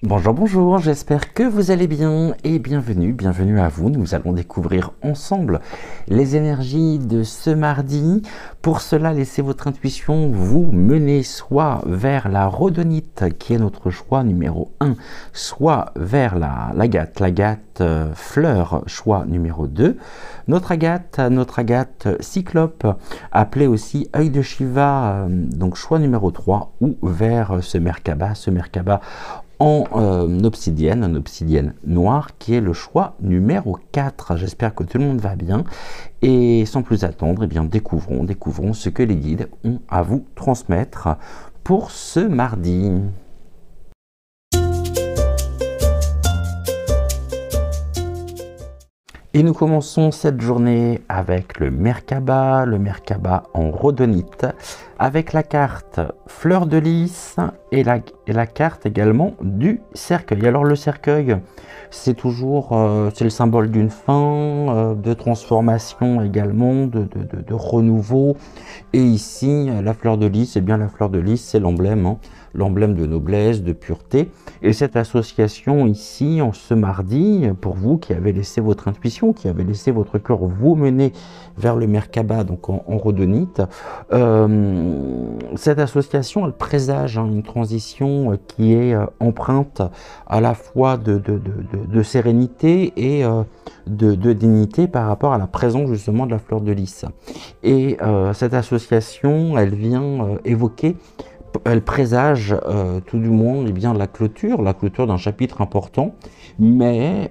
Bonjour, bonjour, j'espère que vous allez bien et bienvenue à vous. Nous allons découvrir ensemble les énergies de ce mardi. Pour cela, laissez votre intuition vous mener soit vers la rhodonite, qui est notre choix numéro 1, soit vers l'agate fleur, choix numéro 2. Notre agate cyclope, appelée aussi œil de Shiva, donc choix numéro 3, ou vers ce Merkaba en obsidienne noire, qui est le choix numéro 4. J'espère que tout le monde va bien. Et sans plus attendre, découvrons ce que les guides ont à vous transmettre pour ce mardi. Et nous commençons cette journée avec le Merkaba en rhodonite, avec la carte fleur de lys et la carte également du cercueil. Alors le cercueil, c'est toujours c'est le symbole d'une fin, de transformation également, de renouveau. Et ici, la fleur de lys, c'est l'emblème, l'emblème de noblesse, de pureté. Et cette association ici, en ce mardi, pour vous qui avez laissé votre intuition, qui avez laissé votre cœur vous mener vers le Merkaba, donc en rhodonite, cette association, elle présage une transition qui est empreinte à la fois de sérénité et de dignité par rapport à la présence justement de la fleur de lys. Et cette association, elle vient évoquer, elle présage tout du moins la clôture d'un chapitre important, mais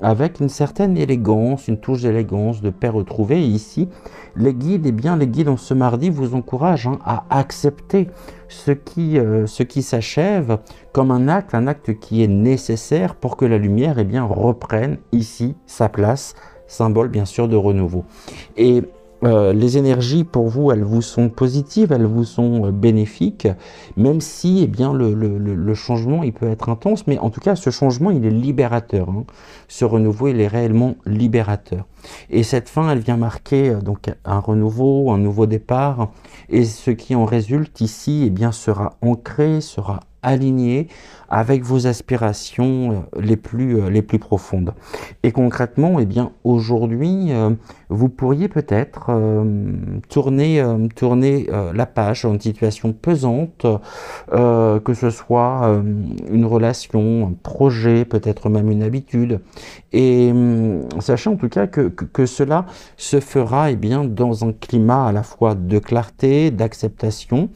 avec une certaine élégance, une touche d'élégance, de paix retrouvée. Et ici, les guides en ce mardi vous encouragent à accepter ce qui s'achève comme un acte qui est nécessaire pour que la lumière reprenne ici sa place, symbole bien sûr de renouveau. Et les énergies pour vous, elles vous sont positives, elles vous sont bénéfiques, même si le changement il peut être intense, mais en tout cas ce changement il est libérateur. Ce renouveau il est réellement libérateur. Et cette fin elle vient marquer donc un renouveau, un nouveau départ, et ce qui en résulte ici sera ancré, sera aligné avec vos aspirations les plus profondes. Et concrètement, aujourd'hui, vous pourriez peut-être tourner la page sur une situation pesante, que ce soit une relation, un projet, peut-être même une habitude. Et sachez en tout cas que cela se fera dans un climat à la fois de clarté, d'acceptation.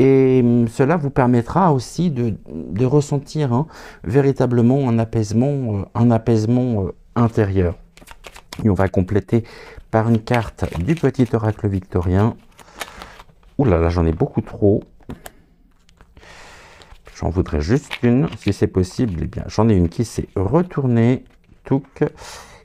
Et cela vous permettra aussi de ressentir véritablement un apaisement intérieur. Et on va compléter par une carte du petit oracle victorien. Ouh là là, j'en ai beaucoup trop. J'en voudrais juste une, si c'est possible. J'en ai une qui s'est retournée.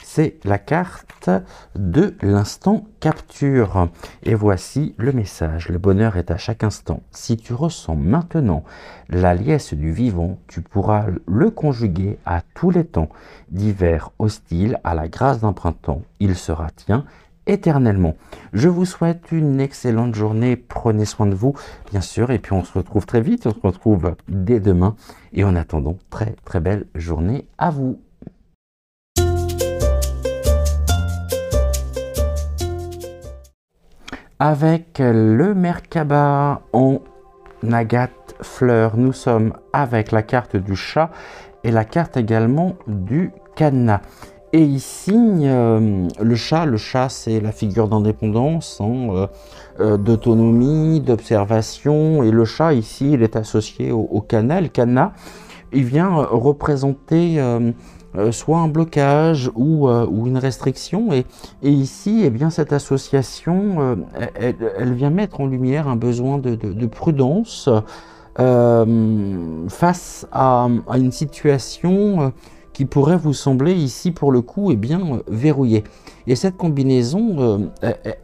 C'est la carte de l'instant capture. Et voici le message. Le bonheur est à chaque instant. Si tu ressens maintenant la liesse du vivant, tu pourras le conjuguer à tous les temps, d'hiver hostile à la grâce d'un printemps. Il sera tien éternellement. Je vous souhaite une excellente journée. Prenez soin de vous, bien sûr. Et puis on se retrouve très vite. On se retrouve dès demain. Et en attendant, très très belle journée à vous. Avec le Merkaba en agate fleur, nous sommes avec la carte du chat et la carte également du cadenas. Et ici, le chat c'est la figure d'indépendance, d'autonomie, d'observation. Et le chat ici, il est associé au cadenas. Le cadenas, il vient représenter soit un blocage ou une restriction. Et ici, cette association, elle vient mettre en lumière un besoin de prudence face à une situation qui pourrait vous sembler ici pour le coup verrouillée. Et cette combinaison,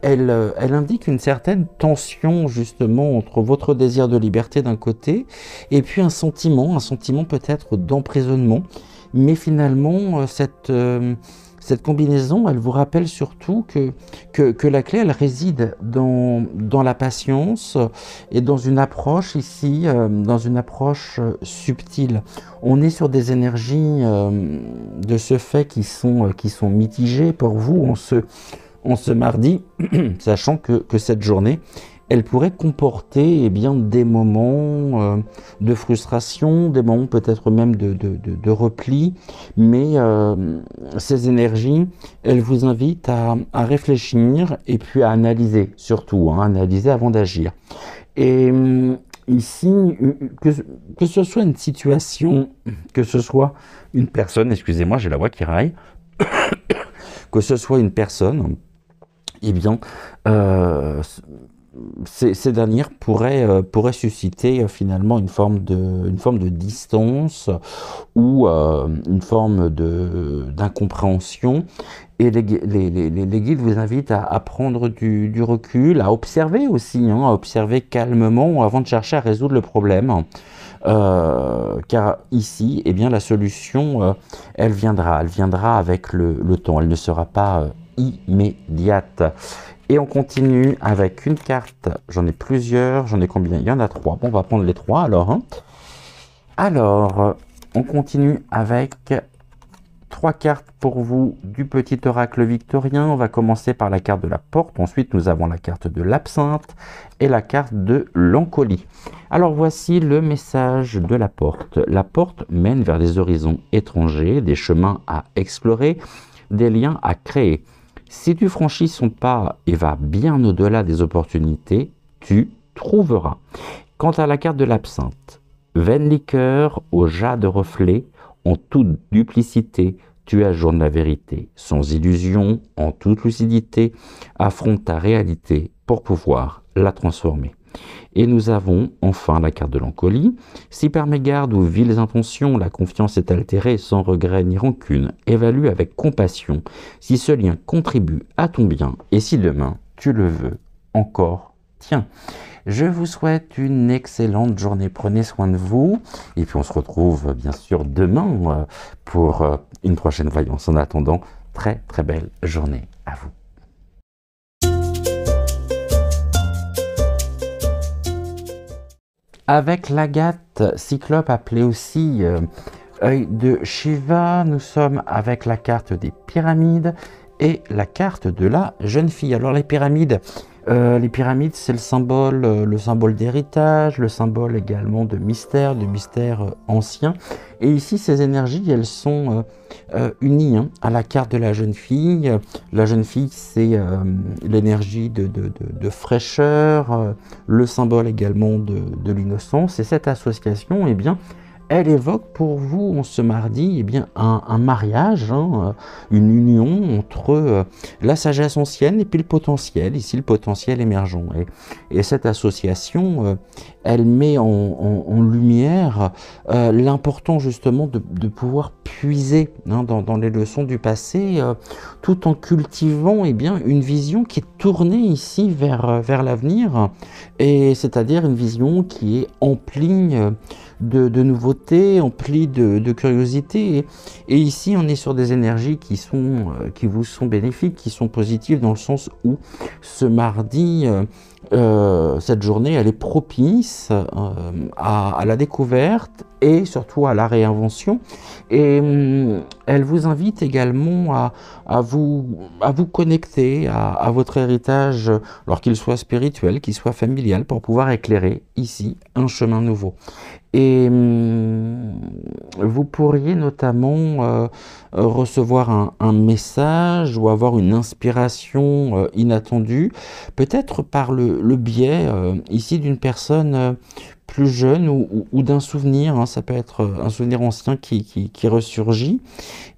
elle indique une certaine tension justement entre votre désir de liberté d'un côté et puis un sentiment peut-être d'emprisonnement. Mais finalement, cette combinaison, elle vous rappelle surtout que la clé, elle réside dans la patience et dans une approche ici, dans une approche subtile. On est sur des énergies de ce fait qui sont mitigées pour vous en ce mardi, sachant que cette journée, elle pourrait comporter bien, des moments de frustration, des moments peut-être même de repli, mais ces énergies, elles vous invitent à réfléchir et puis à analyser, surtout, hein, analyser avant d'agir. Et ici, que ce soit une situation, que ce soit une personne, excusez-moi, j'ai la voix qui raille, que ce soit une personne, eh bien, ces dernières pourraient susciter finalement une forme de distance ou une forme d'incompréhension. Et les guides vous invitent à prendre du recul, à observer aussi, hein, à observer calmement avant de chercher à résoudre le problème. Car ici, eh bien, la solution, elle viendra avec le temps, elle ne sera pas immédiate. Et on continue avec une carte, j'en ai plusieurs, j'en ai combien? Il y en a 3, bon on va prendre les 3 alors. Hein. Alors, on continue avec 3 cartes pour vous du petit oracle victorien. On va commencer par la carte de la porte, ensuite nous avons la carte de l'absinthe et la carte de l'encolie. Alors voici le message de la porte. La porte mène vers des horizons étrangers, des chemins à explorer, des liens à créer. Si tu franchis son pas et vas bien au-delà des opportunités, tu trouveras. Quant à la carte de l'absinthe, vaine liqueur au jade reflet, en toute duplicité, tu ajournes la vérité. Sans illusion, en toute lucidité, affronte ta réalité pour pouvoir la transformer. Et nous avons enfin la carte de l'encolie. Si par mégarde ou viles intentions, la confiance est altérée sans regret ni rancune, évalue avec compassion si ce lien contribue à ton bien et si demain tu le veux encore, tiens. Je vous souhaite une excellente journée, prenez soin de vous et puis on se retrouve bien sûr demain pour une prochaine voyance. En attendant, très très belle journée à vous. Avec l'agate cyclope appelée aussi œil de Shiva, nous sommes avec la carte des pyramides et la carte de la jeune fille. Alors les pyramides, c'est le symbole d'héritage, le symbole également de mystère ancien. Et ici, ces énergies, elles sont unies hein, à la carte de la jeune fille. La jeune fille, c'est l'énergie de fraîcheur, le symbole également de l'innocence. Et cette association, eh bien, elle évoque pour vous, en ce mardi, eh bien, un mariage, hein, une union entre la sagesse ancienne et puis le potentiel, ici le potentiel émergent. Et cette association, elle met en lumière l'importance justement de pouvoir puiser hein, dans les leçons du passé, tout en cultivant eh bien, une vision qui est tournée ici vers l'avenir, et c'est-à-dire une vision qui est emplie de nouveautés, emplie de curiosité. Et ici, on est sur des énergies qui vous sont bénéfiques, qui sont positives, dans le sens où ce mardi, cette journée, elle est propice à la découverte et surtout à la réinvention. Et elle vous invite également à vous connecter à votre héritage, alors qu'il soit spirituel, qu'il soit familial, pour pouvoir éclairer ici un chemin nouveau. Et vous pourriez notamment recevoir un message ou avoir une inspiration inattendue, peut-être par le biais ici d'une personne plus jeune ou d'un souvenir, hein, ça peut être un souvenir ancien qui ressurgit,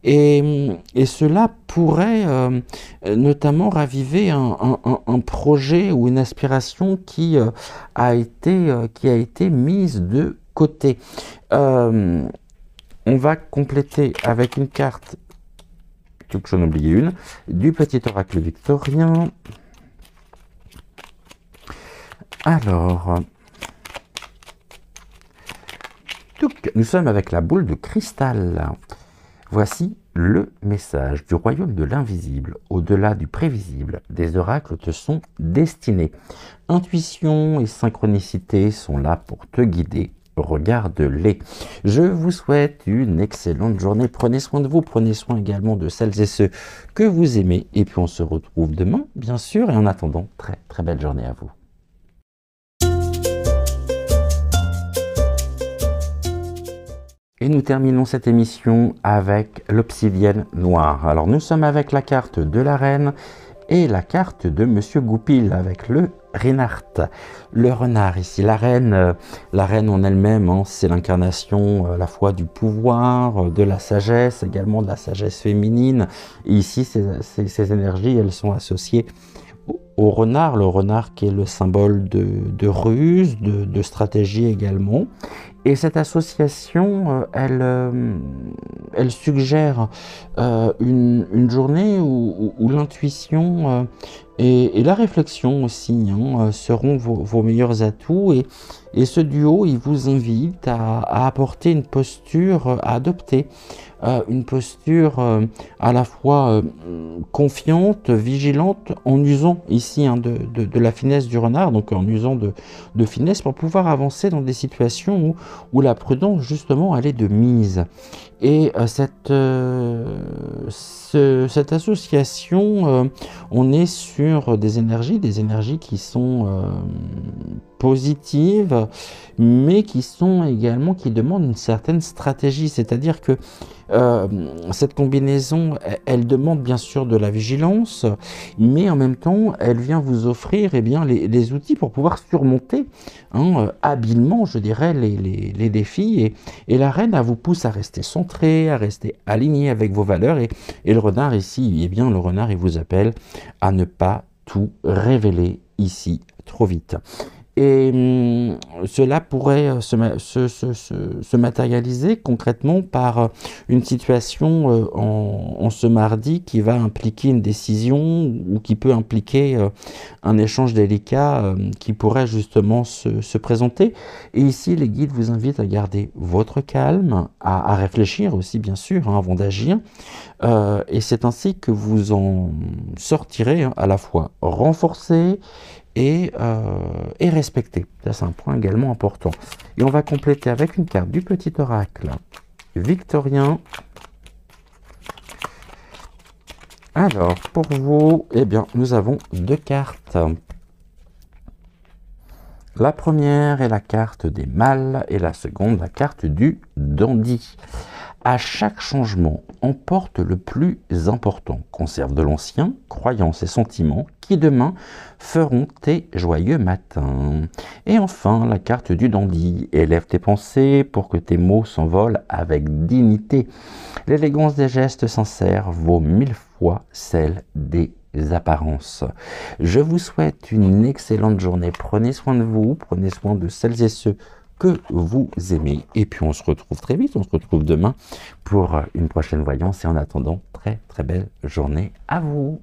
et cela pourrait notamment raviver un projet ou une aspiration qui a été mise de côté. On va compléter avec une carte, que j'en ai oublié une, du petit oracle victorien. Alors, nous sommes avec la boule de cristal. Voici Le message du royaume de l'invisible, au-delà du prévisible, des oracles te sont destinés. Intuition et synchronicité sont là pour te guider. Regarde-les. Je vous souhaite une excellente journée. Prenez soin de vous, prenez soin également de celles et ceux que vous aimez. Et puis on se retrouve demain, bien sûr. Et en attendant, très très belle journée à vous. Et nous terminons cette émission avec l'obsidienne noire. Alors nous sommes avec la carte de la reine et la carte de Monsieur Goupil avec le Reinhardt. Le renard ici, la reine en elle-même, hein, c'est l'incarnation à la fois du pouvoir, de la sagesse, également de la sagesse féminine. Et ici, ces énergies, elles sont associées au renard, le renard qui est le symbole de ruse, de stratégie également. Et cette association, elle suggère une journée où l'intuition et la réflexion aussi seront vos meilleurs atouts. Et ce duo, il vous invite à apporter une posture, à adopter une posture à la fois confiante, vigilante, en usant ici de la finesse du renard, donc en usant de finesse pour pouvoir avancer dans des situations où la prudence justement elle est de mise. Et cette association, on est sur des énergies qui sont positives, mais qui sont également, qui demandent une certaine stratégie. C'est-à-dire que cette combinaison, elle demande bien sûr de la vigilance, mais en même temps, elle vient vous offrir les outils pour pouvoir surmonter habilement, je dirais, les défis. Et la reine, elle vous pousse à rester centré, à rester aligné avec vos valeurs. Et le renard ici, le renard, il vous appelle à ne pas tout révéler ici trop vite. Et cela pourrait se matérialiser concrètement par une situation en ce mardi qui va impliquer une décision ou qui peut impliquer un échange délicat qui pourrait justement se présenter. Et ici, les guides vous invitent à garder votre calme, à réfléchir aussi bien sûr avant d'agir. Et c'est ainsi que vous en sortirez à la fois renforcé et respecté. Ça, c'est un point également important. Et on va compléter avec une carte du petit oracle victorien. Alors, pour vous, nous avons deux cartes. La première est la carte des mâles et la seconde, la carte du dandy. À chaque changement, emporte le plus important. Conserve de l'ancien, croyances et sentiments qui demain feront tes joyeux matins. Et enfin, la carte du dandy. Élève tes pensées pour que tes mots s'envolent avec dignité. L'élégance des gestes sincères vaut 1000 fois celle des apparences. Je vous souhaite une excellente journée. Prenez soin de vous, prenez soin de celles et ceux que vous aimez. Et puis on se retrouve très vite, on se retrouve demain pour une prochaine voyance. Et en attendant, très très belle journée à vous.